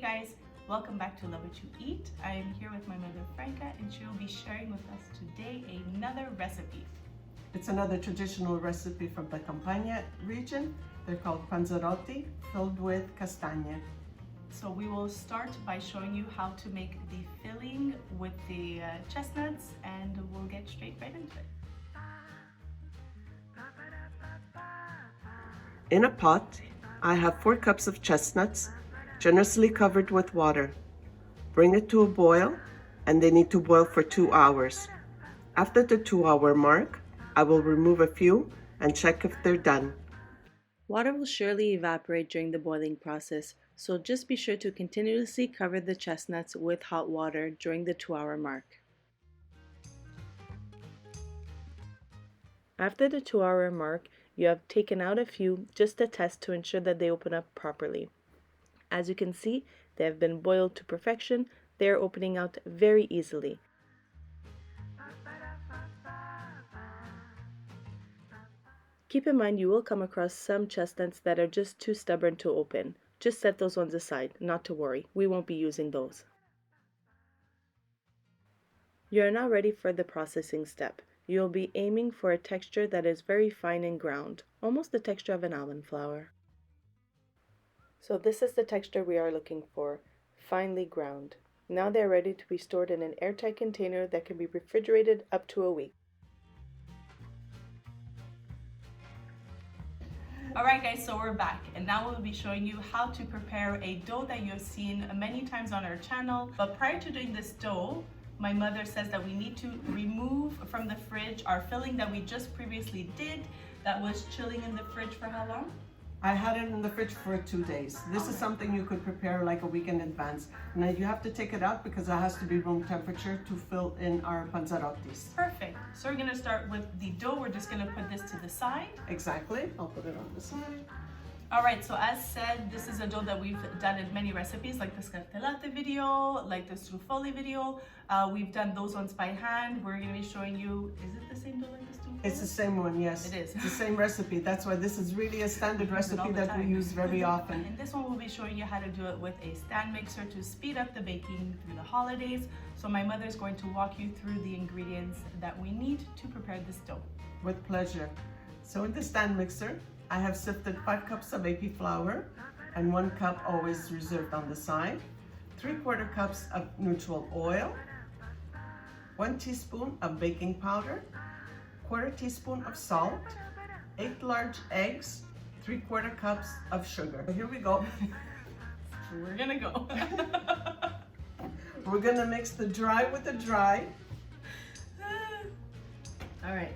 Hey guys, welcome back to Love What You Eat. I am here with my mother Franca and she will be sharing with us today another recipe. It's another traditional recipe from the Campania region. They're called Panzarotti, filled with castagne. So we will start by showing you how to make the filling with the chestnuts, and we'll get straight right into it. In a pot, I have 4 cups of chestnuts, generously covered with water. Bring it to a boil, and they need to boil for 2 hours. After the 2-hour mark, I will remove a few and check if they're done. Water will surely evaporate during the boiling process, so just be sure to continuously cover the chestnuts with hot water during the 2-hour mark. After the 2-hour mark, you have taken out a few just to test to ensure that they open up properly. As you can see, they have been boiled to perfection. They are opening out very easily. Keep in mind you will come across some chestnuts that are just too stubborn to open. Just set those ones aside, not to worry, we won't be using those. You are now ready for the processing step. You will be aiming for a texture that is very fine and ground, almost the texture of an almond flour. So this is the texture we are looking for, finely ground. Now they are ready to be stored in an airtight container that can be refrigerated up to a week. Alright guys, so we're back and now we'll be showing you how to prepare a dough that you have seen many times on our channel. But prior to doing this dough, my mother says that we need to remove from the fridge our filling that we just previously did that was chilling in the fridge for how long? I had it in the fridge for 2 days. This is something you could prepare like a week in advance. Now you have to take it out because it has to be room temperature to fill in our panzarottis. Perfect. So we're going to start with the dough. We're just going to put this to the side. Exactly. I'll put it on the side. Alright, so as said, this is a dough that we've done in many recipes, like the scartellate video, like the struffoli video. We've done those ones by hand. We're going to be showing you, is it the same dough like the struffoli? It's the same one, yes. It is. It's the same recipe. That's why this is really a standard recipe that we use very often. In this one, we'll be showing you how to do it with a stand mixer to speed up the baking through the holidays. So my mother is going to walk you through the ingredients that we need to prepare this dough. With pleasure. So in the stand mixer, I have sifted 5 cups of AP flour and 1 cup always reserved on the side, 3/4 cups of neutral oil, 1 teaspoon of baking powder, 1/4 teaspoon of salt, 8 large eggs, 3/4 cups of sugar. Here we go. We're gonna go. We're gonna mix the dry with the dry. All right.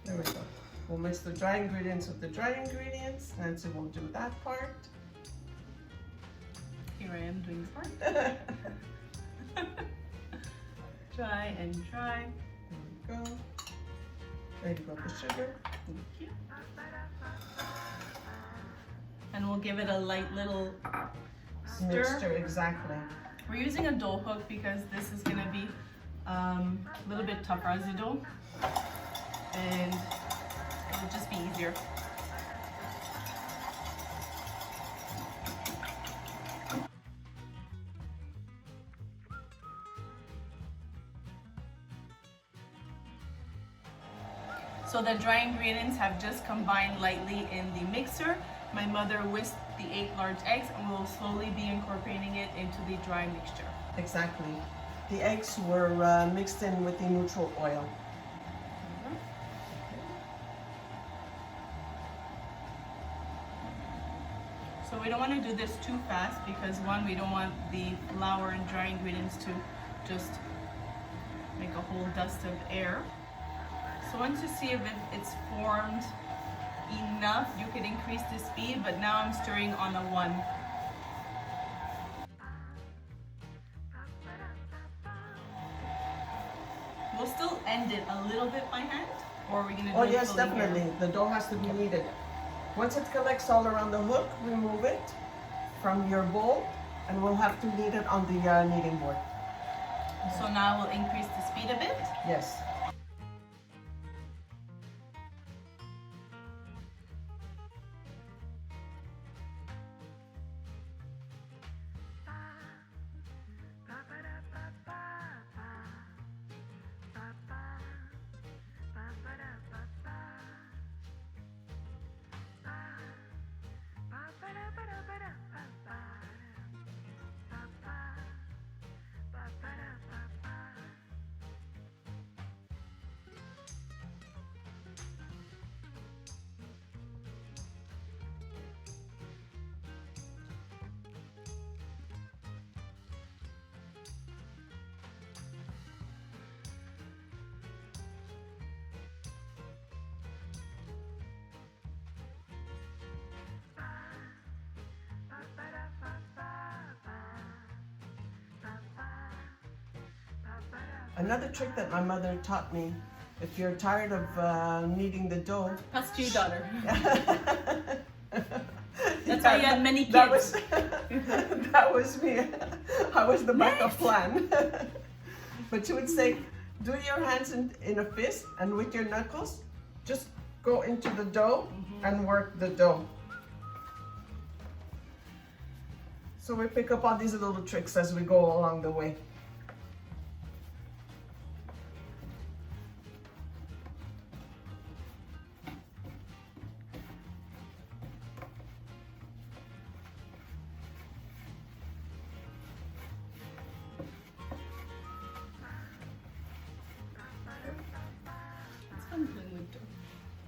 There we go. We'll mix the dry ingredients with the dry ingredients. Nancy will do that part. Here I am doing this part. Dry and dry. There we go. There you go, the sugar. Thank you. And we'll give it a light little stir. Mixture, exactly. We're using a dough hook because this is gonna be a little bit tougher as a dough. And it would just be easier. So the dry ingredients have just combined lightly in the mixer. My mother whisked the 8 large eggs and we'll slowly be incorporating it into the dry mixture. Exactly. The eggs were mixed in with the neutral oil. So we don't want to do this too fast because one, we don't want the flour and dry ingredients to just make a whole dust of air. So once you see if it's formed enough, you can increase the speed, but now I'm stirring on a 1. We'll still end it a little bit by hand, or are we going to do Oh yes, filling definitely. here? The dough has to be kneaded. Once it collects all around the hook, remove it from your bowl and we'll have to knead it on the kneading board. So now we'll increase the speed a bit. Yes. Another trick that my mother taught me, if you're tired of kneading the dough. Pass to your daughter. That's why you had many kids. That was me. I was the backup plan. But she would say, do your hands in a fist, and with your knuckles, just go into the dough and work the dough. So we pick up all these little tricks as we go along the way.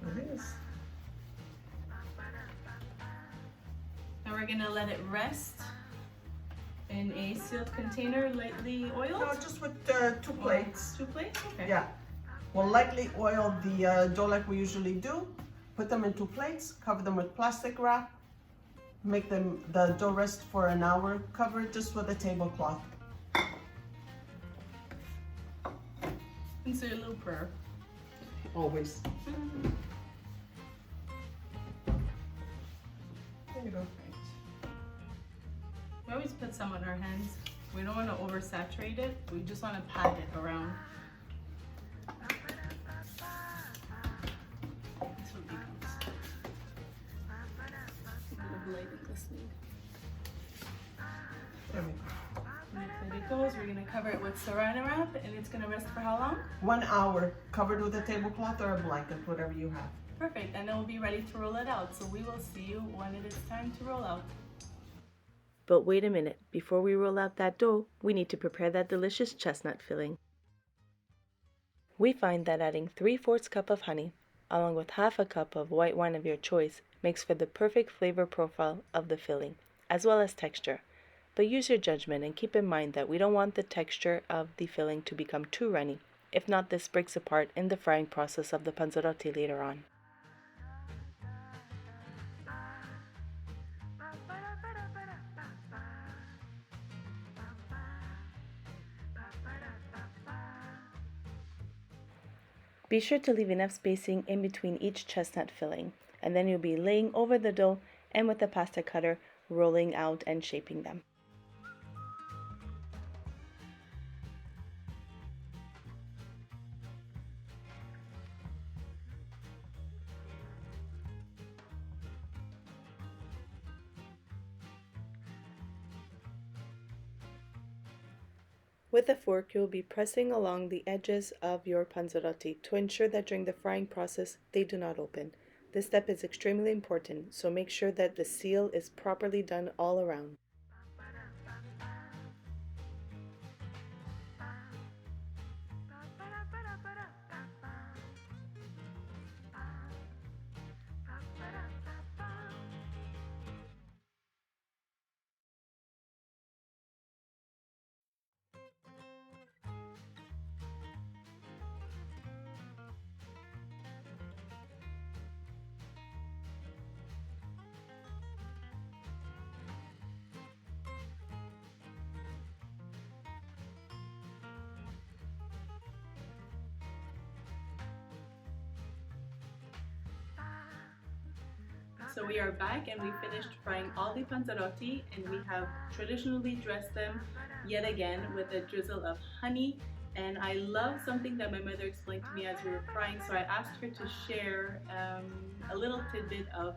It is. Now we're gonna let it rest in a sealed container, lightly oiled. No, just with 2 plates. 2 plates? Okay. Yeah. We'll lightly oil the dough like we usually do. Put them in 2 plates, cover them with plastic wrap, make the dough rest for an hour, cover it just with a tablecloth. And say a little prayer. Always. There you go. We always put some on our hands. We don't want to oversaturate it. We just want to pat it around. This will be good. A little light in this need. There we go. And it goes. We're gonna cover it with saran wrap, and it's gonna rest for how long? 1 hour, covered with a tablecloth or a blanket, whatever you have. Perfect, and then we'll be ready to roll it out. So we will see you when it is time to roll out. But wait a minute, before we roll out that dough, we need to prepare that delicious chestnut filling. We find that adding 3/4 cup of honey, along with 1/2 cup of white wine of your choice, makes for the perfect flavor profile of the filling, as well as texture. But use your judgment and keep in mind that we don't want the texture of the filling to become too runny. If not, this breaks apart in the frying process of the panzarotti later on. Be sure to leave enough spacing in between each chestnut filling, and then you'll be laying over the dough and with the pasta cutter rolling out and shaping them. With a fork, you'll be pressing along the edges of your panzarotti to ensure that during the frying process they do not open. This step is extremely important, so make sure that the seal is properly done all around. So we are back and we finished frying all the panzarotti, and we have traditionally dressed them yet again with a drizzle of honey. And I love something that my mother explained to me as we were frying, so I asked her to share a little tidbit of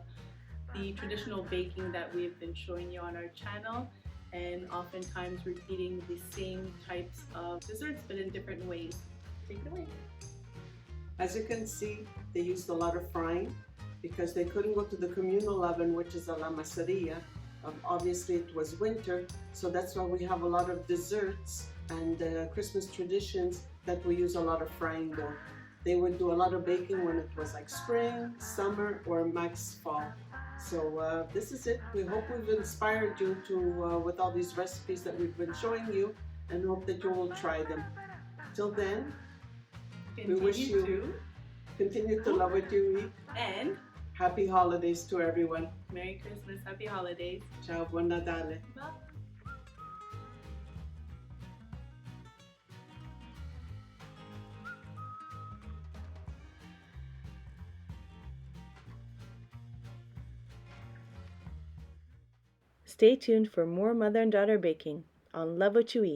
the traditional baking that we've been showing you on our channel, and oftentimes repeating the same types of desserts but in different ways. Take it away. As you can see, they used a lot of frying because they couldn't go to the communal oven, which is a la maceria. Obviously it was winter, so that's why we have a lot of desserts and Christmas traditions that we use a lot of frying dough. They would do a lot of baking when it was like spring, summer, or max fall. So this is it. We hope we've inspired you to with all these recipes that we've been showing you, and hope that you will try them. Till then, we wish you continue to love what you eat, and happy holidays to everyone. Merry Christmas, happy holidays. Ciao, buon Natale. Bye. Stay tuned for more mother and daughter baking on Love What You Eat.